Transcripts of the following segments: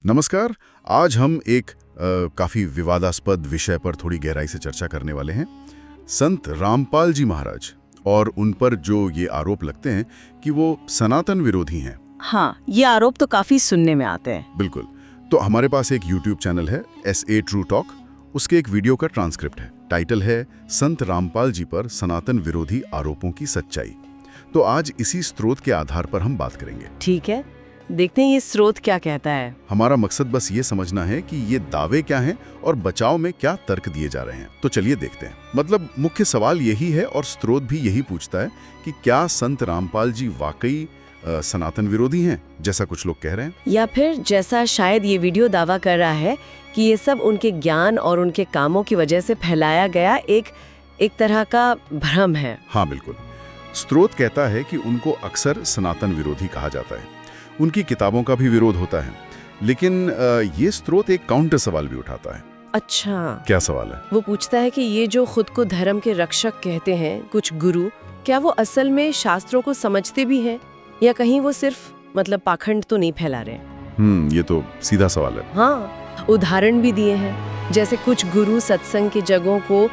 नमस्कार। आज हम एक काफी विवादास्पद विषय पर थोड़ी गहराई से चर्चा करने वाले हैं। संत रामपाल जी महाराज और उन पर जो ये आरोप लगते हैं कि वो सनातन विरोधी हैं। हाँ, ये आरोप तो काफी सुनने में आते हैं। बिल्कुल। तो हमारे पास एक YouTube चैनल है SA ट्रू टॉक, उसके एक वीडियो का ट्रांसक्रिप्ट है। टाइटल है संत रामपाल जी पर सनातन विरोधी आरोपों की सच्चाई। तो आज इसी स्रोत के आधार पर हम बात करेंगे। ठीक है, देखते हैं ये स्रोत क्या कहता है। हमारा मकसद बस ये समझना है कि ये दावे क्या हैं और बचाव में क्या तर्क दिए जा रहे हैं। तो चलिए देखते हैं। मतलब मुख्य सवाल यही है और स्रोत भी यही पूछता है कि क्या संत रामपाल जी वाकई सनातन विरोधी हैं, जैसा कुछ लोग कह रहे हैं, या फिर जैसा शायद ये वीडियो दावा कर रहा है कि ये सब उनके ज्ञान और उनके कामों की वजह से फैलाया गया एक तरह का भ्रम है। हाँ बिल्कुल। स्रोत कहता है कि उनको अक्सर सनातन विरोधी कहा जाता है, उनकी किताबों का भी विरोध होता है। लेकिन ये स्रोत एक काउंटर सवाल भी उठाता है। अच्छा, क्या सवाल है? वो पूछता है कि ये जो खुद को धर्म के रक्षक कहते हैं कुछ गुरु, क्या वो असल में शास्त्रों को समझते भी हैं या कहीं वो सिर्फ पाखंड तो नहीं फैला रहे? ये तो सीधा सवाल है। हाँ, उदाहरण भी दिए हैं, जैसे कुछ गुरु सत्संग की जगहों को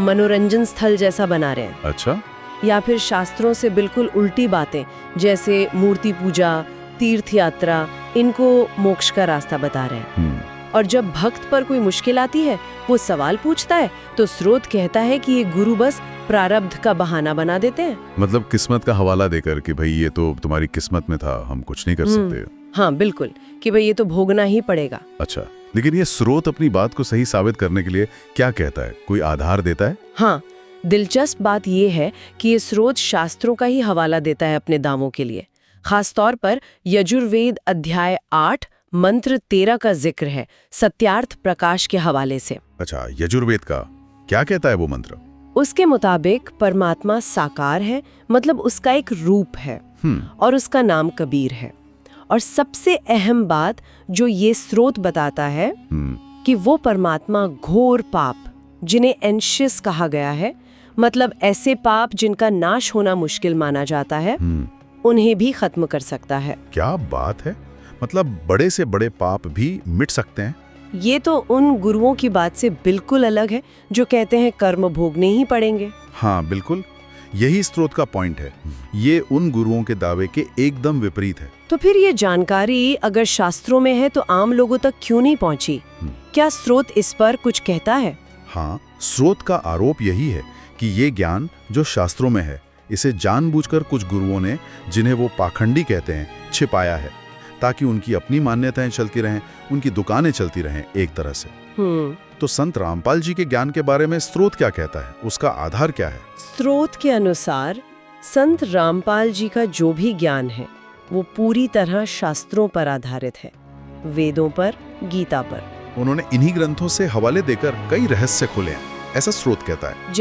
मनोरंजन स्थल जैसा बना रहे हैं। अच्छा। या फिर शास्त्रों से बिल्कुल उल्टी बातें, जैसे मूर्ति पूजा, तीर्थ यात्रा, इनको मोक्ष का रास्ता बता रहे हैं। और जब भक्त पर कोई मुश्किल आती है, वो सवाल पूछता है, तो स्रोत कहता है कि ये गुरु बस प्रारब्ध का बहाना बना देते हैं। मतलब किस्मत का हवाला देकर कि भाई ये तो तुम्हारी किस्मत में था, हम कुछ नहीं कर सकते। हाँ बिल्कुल, कि भाई ये तो भोगना ही पड़ेगा। अच्छा, लेकिन ये स्रोत अपनी बात को सही साबित करने के लिए क्या कहता है? कोई आधार देता है? हाँ, दिलचस्प बात यह है कि ये स्रोत शास्त्रों का ही हवाला देता है अपने दावों के लिए। खासतौर पर यजुर्वेद अध्याय 8 मंत्र 13 का जिक्र है सत्यार्थ प्रकाश के हवाले से। अच्छा, यजुर्वेद का क्या कहता है वो मंत्र? उसके मुताबिक परमात्मा साकार है, मतलब उसका एक रूप है और उसका नाम कबीर है। और सबसे अहम बात जो ये स्रोत बताता है कि वो परमात्मा घोर पाप, जिन्हें एंशियस कहा गया है, मतलब ऐसे पाप जिनका नाश होना मुश्किल माना जाता है, उन्हें भी खत्म कर सकता है। क्या बात है! मतलब बड़े से बड़े पाप भी मिट सकते हैं। ये तो उन गुरुओं की बात से बिल्कुल अलग है जो कहते हैं कर्म भोगने ही पड़ेंगे। हाँ बिल्कुल, यही स्रोत का पॉइंट है। ये उन गुरुओं के दावे के एकदम विपरीत है। तो फिर ये जानकारी अगर शास्त्रों में है तो आम लोगों तक क्यों नहीं पहुंची? क्या स्रोत इस पर कुछ कहता है? हाँ, स्रोत का आरोप यही है कि ये ज्ञान जो शास्त्रों में है, इसे जानबूझकर कुछ गुरुओं ने, जिन्हें वो पाखंडी कहते हैं, छिपाया है, ताकि उनकी अपनी मान्यताएं चलती रहें, उनकी दुकानें चलती रहें एक तरह से। तो संत रामपाल जी के ज्ञान के बारे में स्रोत क्या कहता है? उसका आधार क्या है? स्रोत के अनुसार संत रामपाल जी का जो भी ज्ञान है वो पूरी तरह शास्त्रों पर आधारित है, वेदों पर, गीता पर। उन्होंने इन्हीं ग्रंथों से हवाले देकर कई रहस्य खोले हैं, ऐसा स्रोत कहता है।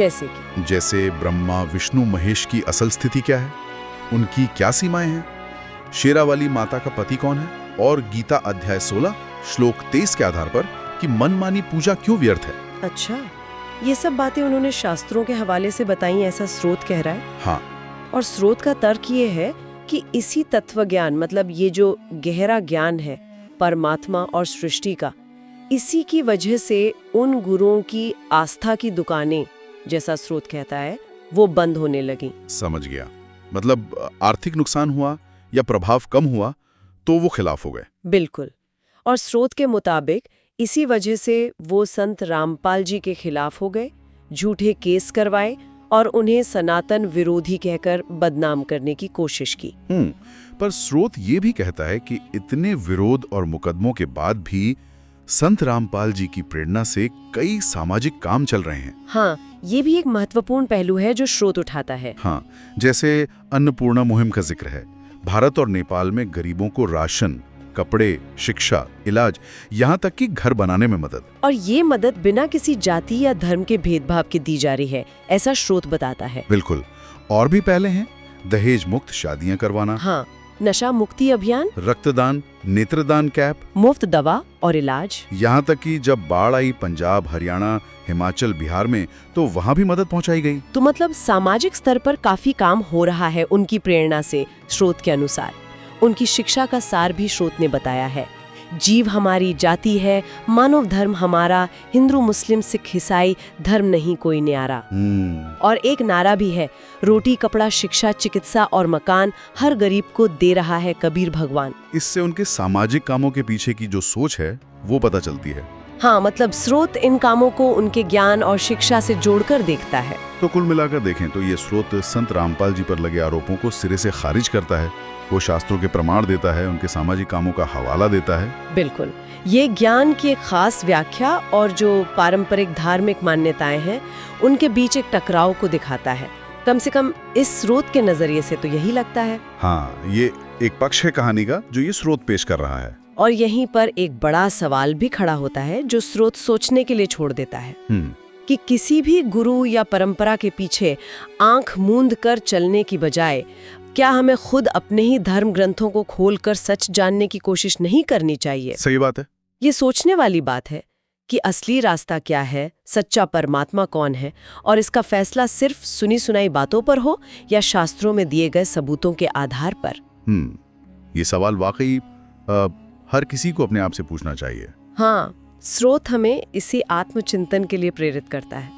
जैसे ब्रह्मा विष्णु महेश की असल स्थिति क्या है, उनकी क्या सीमाएं हैं, शेरावाली माता का पति कौन है, और गीता अध्याय 16 श्लोक 23 के आधार पर कि मनमानी पूजा क्यों व्यर्थ है। अच्छा, ये सब बातें उन्होंने शास्त्रों के हवाले से बताई, ऐसा स्रोत कह रहा है। हाँ, और स्रोत का तर्क ये है कि इसी तत्व ज्ञान, मतलब ये जो गहरा ज्ञान है परमात्मा और सृष्टि का, इसी की वजह से उन गुरुओं की आस्था की दुकानें, जैसा स्रोत कहता है, वो बंद होने लगी। समझ गया। मतलब आर्थिक नुकसान हुआ या प्रभाव कम हुआ तो वो खिलाफ हो गए। बिल्कुल। और स्रोत के मुताबिक इसी वजह से वो संत रामपाल जी के खिलाफ हो गए, झूठे केस करवाए और उन्हें सनातन विरोधी कहकर बदनाम करने की कोशिश की। पर स्रोत ये भी कहता है कि इतने विरोध और मुकदमों के बाद भी संत रामपाल जी की प्रेरणा से कई सामाजिक काम चल रहे हैं। हाँ, ये भी एक महत्वपूर्ण पहलू है जो स्रोत उठाता है। हाँ, जैसे अन्नपूर्णा मुहिम का जिक्र है। भारत और नेपाल में गरीबों को राशन, कपड़े, शिक्षा, इलाज, यहाँ तक कि घर बनाने में मदद। और ये मदद बिना किसी जाति या धर्म के भेदभाव के दी जा रही है, ऐसा स्रोत बताता है। बिल्कुल। और भी पहले हैं दहेज मुक्त शादियां करवाना, हाँ, नशा मुक्ति अभियान, रक्तदान, नेत्रदान कैंप, मुफ्त दवा और इलाज। यहाँ तक कि जब बाढ़ आई पंजाब, हरियाणा, हिमाचल, बिहार में, तो वहाँ भी मदद पहुँचाई गई। तो मतलब सामाजिक स्तर पर काफी काम हो रहा है उनकी प्रेरणा से। स्रोत के अनुसार उनकी शिक्षा का सार भी स्रोत ने बताया है जीव हमारी जाति है, मानव धर्म हमारा, हिंदू मुस्लिम सिख ईसाई धर्म नहीं कोई न्यारा। और एक नारा भी है, रोटी कपड़ा शिक्षा चिकित्सा और मकान हर गरीब को दे रहा है कबीर भगवान। इससे उनके सामाजिक कामों के पीछे की जो सोच है वो पता चलती है। हाँ, मतलब स्रोत इन कामों को उनके ज्ञान और शिक्षा से जोड़कर देखता है। तो कुल मिलाकर देखें तो ये स्रोत संत रामपाल जी पर लगे आरोपों को सिरे से खारिज करता है। वो शास्त्रों के प्रमाण देता है, उनके सामाजिक कामों का हवाला देता है। बिल्कुल, ये ज्ञान की एक खास व्याख्या और जो पारंपरिक धार्मिक मान्यताएं हैं उनके बीच एक टकराव को दिखाता है। कम से कम इस स्रोत के नजरिए से तो यही लगता है। हाँ, ये एक पक्ष है कहानी का जो ये स्रोत पेश कर रहा है। और यहीं पर एक बड़ा सवाल भी खड़ा होता है जो स्रोत सोचने के लिए छोड़ देता है कि किसी भी गुरु या परंपरा के पीछे आंख मूंद कर चलने की बजाय क्या हमें खुद अपने ही धर्म ग्रंथों को खोलकर सच जानने की कोशिश नहीं करनी चाहिए? सही बात है। ये सोचने वाली बात है कि असली रास्ता क्या है, सच्चा परमात्मा कौन है, और इसका फैसला सिर्फ सुनी सुनाई बातों पर हो या शास्त्रों में दिए गए सबूतों के आधार पर। ये सवाल वाकई हर किसी को अपने आप से पूछना चाहिए। हाँ, स्रोत हमें इसी आत्मचिंतन के लिए प्रेरित करता है।